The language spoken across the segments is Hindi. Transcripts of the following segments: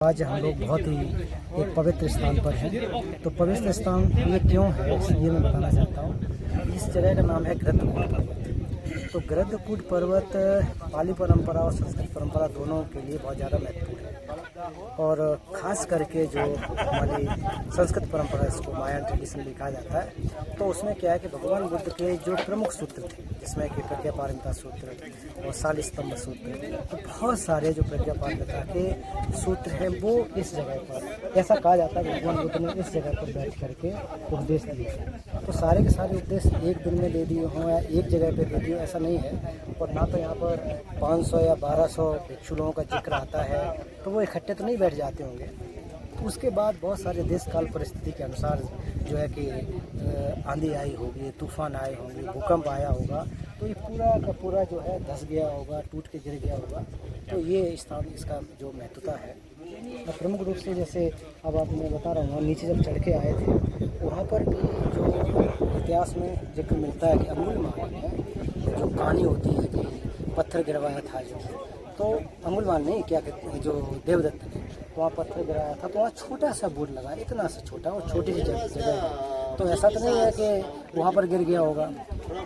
आज हम लोग बहुत ही एक पवित्र स्थान पर हैं। तो पवित्र स्थान ये क्यों है ये मैं बताना चाहता हूँ। इस जगह का नाम है गृद्धकूट पर्वत। तो गृद्धकूट पर्वत पाली परंपरा और संस्कृत परंपरा दोनों के लिए बहुत ज़्यादा महत्वपूर्ण है। और ख़ास करके जो हमारी संस्कृत परंपरा, इसको मायन ट्रेडिशन भी कहा जाता है, तो उसमें क्या है कि भगवान बुद्ध के जो प्रमुख सूत्र थे, जिसमें कि प्रज्ञापारमिता सूत्र और शालिस्तंभ सूत्र, तो बहुत सारे जो प्रज्ञापारमिता के सूत्र हैं वो इस जगह पर, ऐसा कहा जाता है कि भगवान बुद्ध ने इस जगह पर बैठ करके उपदेश दिए। तो सारे के सारे उपदेश एक दिन में दे दिए हों या एक जगह पे दे दिए, ऐसा नहीं है। और ना तो यहाँ पर 500 या 1200 भिक्षु लोगों का जिक्र आता है, तो वो इकट्ठे तो नहीं बैठ जाते होंगे। तो उसके बाद बहुत सारे देश काल परिस्थिति के अनुसार जो है कि आंधी आई होगी, तूफान आए होंगे, भूकंप आया होगा, तो ये पूरा का पूरा जो है धस गया होगा, टूट के गिर गया होगा। तो ये स्थान, इसका जो महत्वता है प्रमुख रूप से, जैसे अब आप मैं बता रहा हूँ, नीचे जब चढ़ के आए थे वहाँ पर भी जो इतिहास में जिक्र मिलता है कि अंगुलीमाल है, जो कहानी होती है कि पत्थर गिरवाया था जो, तो अंगुलीमाल नहीं, क्या कहते हैं, जो देवदत्त ने, तो वहाँ पत्थर गिराया था, तो वहाँ छोटा सा बोर्ड लगा, इतना सा छोटा, और छोटी सी जगह है। तो ऐसा तो नहीं है कि वहाँ पर गिर गया होगा।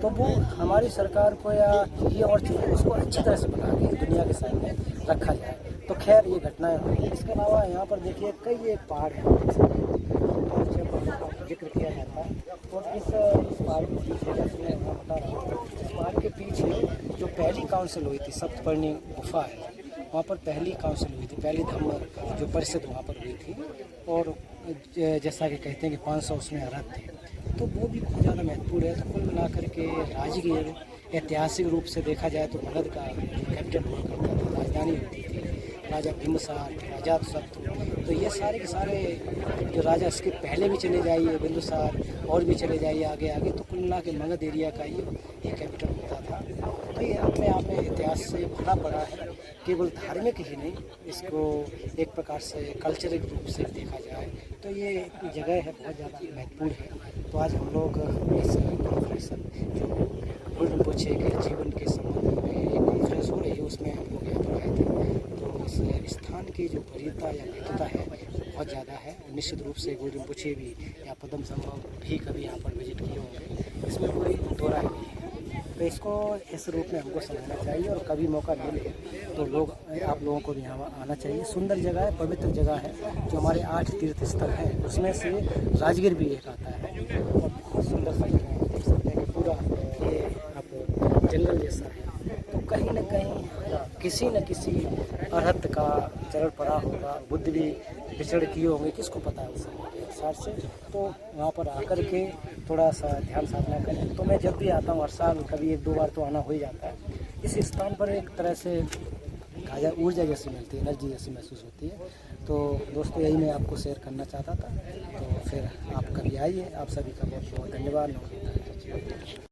तो वो हमारी सरकार को या ये और चीज़ें उसको अच्छी तरह से बना के दुनिया के सामने रखा जाए। तो खैर ये घटनाएं हुई। इसके अलावा यहाँ पर देखिए कई एक पहाड़ हैं, जिक्र किया जाता है। और इस पहाड़ के पीछे, जैसे मैं बता रहा हूँ, इस पहाड़ के पीछे जो पहली काउंसिल हुई थी, सप्तपर्णी गुफा है, वहाँ पर पहली काउंसिल हुई थी, पहली धम्म जो परिषद वहाँ पर हुई थी। और जैसा कि कहते हैं कि 500 उसमें अरब थे, तो वो भी बहुत ज़्यादा महत्वपूर्ण है। तो कुल मिलाकर के राजगीर ऐतिहासिक रूप से देखा जाए तो मगध का कैपिटल हुआ करता था, राजधानी होती थी। राजा बिंबिसार, अजातशत्रु, तो ये सारे के सारे जो राजा, इसके पहले भी चले जाइए बिंदुसार, और भी चले जाइए आगे आगे, तो कुल मिला के मगध एरिया का ये कैपिटल होता था। तो ये अपने आप में इतिहास से भरा पड़ा है, केवल धार्मिक ही नहीं, इसको एक प्रकार से कल्चरल रूप से देखा जाए तो ये जगह है बहुत ज़्यादा महत्वपूर्ण है। तो आज हम लोग इस कॉन्फ्रेंस जो बुद्ध रिम्पोछे के जीवन के संबंध में एक कॉन्फ्रेंस हो रही है, उसमें हम लोग यहाँ पर आए थे। तो इस स्थान की जो वरीयता या महत्वता है बहुत ज़्यादा है। निश्चित रूप से बुद्ध रिम्पोछे भी या पद्म संभव भी कभी यहाँ पर विजिट किए होंगे, इसमें कोई दो राय नहीं है। तो इसको इस रूप में हमको समझना चाहिए, और कभी मौका मिले तो लोग, आप लोगों को भी यहाँ आना चाहिए। सुंदर जगह है, पवित्र जगह है, जो हमारे 8 तीर्थ स्थल हैं उसमें से राजगीर भी एक आता है। और बहुत सुंदर सा जगह है, देख सकते हैं कि पूरा ये आप जंगल जैसा है। तो कहीं न कहीं किसी न किसी अरहत का चरण पड़ा होगा, बुद्ध भी विचरण किए होंगे, किसको पता है उस समय के हिसाब से। तो वहाँ पर आकर के थोड़ा सा ध्यान साधना करें। तो मैं जब भी आता हूँ, हर साल कभी 1-2 बार तो आना हो ही जाता है। इस स्थान पर एक तरह से ताज़ा ऊर्जा जैसी मिलती है, एनर्जी जैसी महसूस होती है। तो दोस्तों, यही मैं आपको शेयर करना चाहता था। तो फिर आप कभी आइए। आप सभी का बहुत बहुत धन्यवाद।